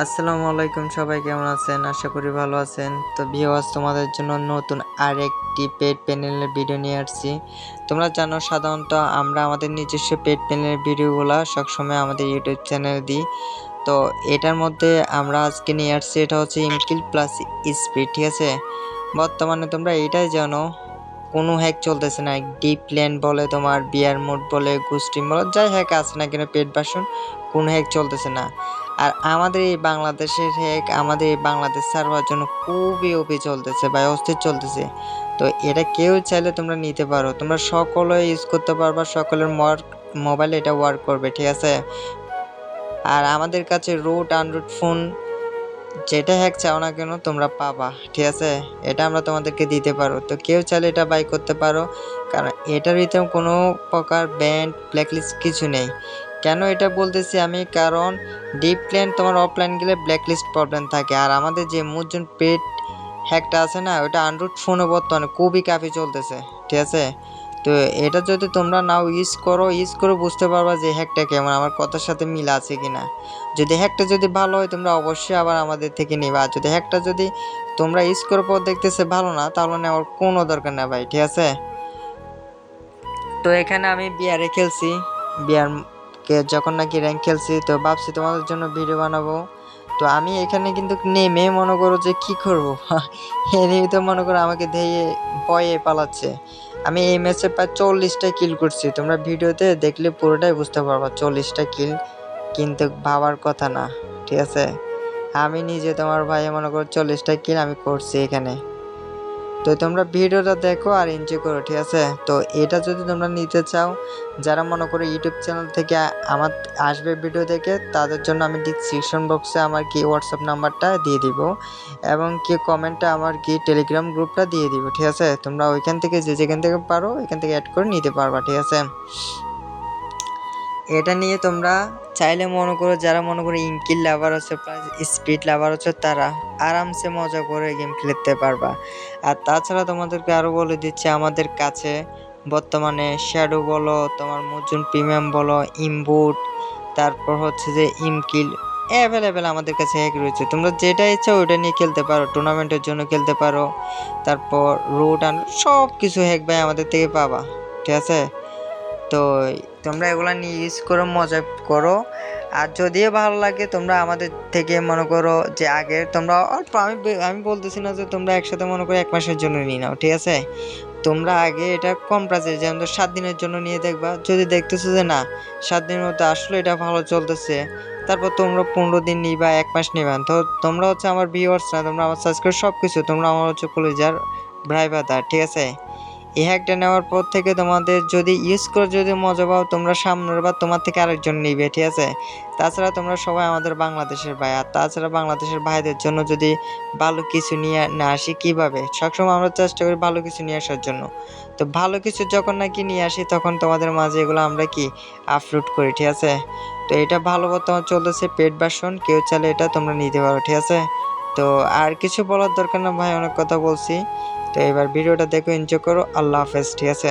আসসালামু আলাইকুম, সবাই কেমন আছেন? আশা করি ভালো আছেন। তো ভিউয়ার্স, তোমাদের জন্য নতুন আরেকটি পেড প্যানেলের ভিডিও নিয়ে আসছি। তোমরা জানো সাধারণত আমরা আমাদের নিজস্ব পেড প্যানেলের ভিডিওগুলা সবসময় আমাদের ইউটিউব চ্যানেলে দিই। তো এটার মধ্যে আমরা আজকে নিয়ে আসছি, এটা হচ্ছে ইমকিল প্লাস স্পিড, ঠিক আছে? বর্তমানে তোমরা এটাই জানো, কোনো হ্যাক চলতেছে না। ডিপ ল্যান্ড বলে, তোমার বিয়ার মোড বলে, গুস্টিম বলে, যাই হ্যাক আছে না কেন পেড ভার্সন, কোনো হ্যাক চলতেছে না। আর আমাদের এই বাংলাদেশের হ্যাক, আমাদের এই বাংলাদেশ সার্ভার জন্য খুবই ওপি চলতেছে বা অস্থির চলতেছে। তো এটা কেউ চাইলে তোমরা নিতে পারো, তোমরা সকলে ইউজ করতে পারবা, সকলের মোবাইলে এটা ওয়ার্ক করবে, ঠিক আছে? আর আমাদের কাছে রুট আনরুট ফোন যেটা হ্যাক চাও না কেন তোমরা পাবা, ঠিক আছে? এটা আমরা তোমাদেরকে দিতে পারো। তো কেউ চাইলে এটা বাই করতে পারো, কারণ এটার ভিতরে কোনো প্রকার ব্যান্ড ব্ল্যাকলিস্ট কিছু নেই। কেন এটা বলতেছি আমি, কারণ ডিপ প্ল্যান তোমার অফলাইন গেলে ব্ল্যাকলিস্ট প্রবলেম থাকে। আর আমাদের যে মুজন পেড হ্যাকটা আছে না, ওটা আনরুট ফোনে বর্তমানে খুবই কাফি চলতেছে, ঠিক আছে? তো এটা যদি তোমরা নাও ইউজ করে বুঝতে পারবা যে হ্যাকটা কেমন, আমার কথার সাথে মিল আছে কিনা। যদি হ্যাকটা যদি ভালো হয় তোমরা অবশ্যই আবার আমাদের থেকে নিবা। আর যদি হ্যাকটা যদি তোমরা ইউজ করার পর দেখতেছে ভালো না, তাহলে নেওয়ার কোনো দরকার না ভাই, ঠিক আছে? তো এখানে আমি বিয়ারে খেলছি, বিয়ারকে যখন নাকি র্যাঙ্ক খেলছি, তো ভাবছি তোমাদের জন্য ভিডিও বানাবো। তো আমি এখানে কিন্তু নেমে মনে করো যে কি করবো এনিমি তো মনে করো আমাকে ধেয়ে ভয়ে পালাচ্ছে। আমি এই ম্যাচে প্রায় 40টা কিল করছি, তোমরা ভিডিওতে দেখলে পুরোটাই বুঝতে পারবা 40টা কিল কিন্তু ভাবার কথা না, ঠিক আছে? আমি নিজে তোমার ভাই মনে করো 40টা কিল আমি করছি এখানে। তো তোমরা ভিডিওটা দেখো আর এনজয় করো, ঠিক আছে? তো এটা যদি তোমরা নিতে চাও, যারা মনে করো ইউটিউব চ্যানেল থেকে আমার আসবে ভিডিও দেখে, তাদের জন্য আমি ডিসক্রিপশন বক্সে আমার কি হোয়াটসঅ্যাপ নাম্বারটা দিয়ে দিব, এবং কি কমেন্টে আমার কি টেলিগ্রাম গ্রুপটা দিয়ে দিব, ঠিক আছে? তোমরা ওইখান থেকে যে যেখান থেকে পারো এখান থেকে অ্যাড করে নিতে পারবা, ঠিক আছে? এটা নিয়ে তোমরা চাইলে মনে করো, যারা মনে করো ইনকিল লাভার আছে প্লাস স্পিড লাভার আছে, তারা আরামসে মজা করে গেম খেলতে পারবা। আর তাছাড়া তোমাদেরকে আরও বলে দিচ্ছি, আমাদের কাছে বর্তমানে শ্যাডো বলো, তোমার মুজুন প্রিমিয়াম বলো, ইমবুট, তারপর হচ্ছে যে ইমকিল অ্যাভেলেবেল আমাদের কাছে হ্যাক রয়েছে। তোমরা যেটা ইচ্ছা ওইটা নিয়ে খেলতে পারো, টুর্নামেন্টের জন্য খেলতে পারো। তারপর রুট অ্যান্ড সব কিছু হ্যাক ভাই আমাদের থেকে পাবা, ঠিক আছে? তো তোমরা এগুলা নিয়ে ইউজ করো, মজা করো। আর যদিও ভালো লাগে তোমরা আমাদের থেকে মনে করো যে আগে তোমরা অল্প, আমি বলতেছি না যে তোমরা একসাথে মনে করো 1 মাসের জন্য নিয়ে নাও, ঠিক আছে? তোমরা আগে এটা কম প্রাইসে, যেমন 7 দিনের জন্য নিয়ে দেখবা, যদি দেখতেছো যে না 7 দিনের মধ্যে আসলে এটা ভালো চলতেছে, তারপর তোমরা 15 দিন নিবা, 1 মাস নিবা। তো তোমরা হচ্ছে আমার ভিউয়ার্স না, তোমরা আমার সাবস্ক্রাইব সব কিছু, তোমরা আমার হচ্ছে কলিজার ভাই ব্রাদার, ঠিক আছে? এই হ্যাকটা নেওয়ার পর থেকে তোমাদের যদি ইউজ করে যদি মজা পাও, তোমরা সামনের বার তোমার থেকে আরেকজন নিবে, ঠিক আছে? তাছাড়া তোমরা সবাই আমাদের বাংলাদেশের ভাই, আর তাছাড়া বাংলাদেশের ভাইদের জন্য যদি ভালো কিছু নিয়ে না আসি কীভাবে, সবসময় আমরা চেষ্টা করি ভালো কিছু নিয়ে আসার জন্য। তো ভালো কিছু যখন নাকি নিয়ে আসি, তখন তোমাদের মাঝে এগুলো আমরা কি আপলোড করি, ঠিক আছে? তো এটা ভালো বর্তমান চলতেছে পেড ভার্সন, কেউ চাইলে এটা তোমরা নিতে পারো, ঠিক আছে? তো আর কিছু বলার দরকার না ভাই, অনেক কথা বলছি। তো এবার ভিডিওটা দেখো, এনজয় করো। আল্লাহ হাফেজ, ঠিক আছে?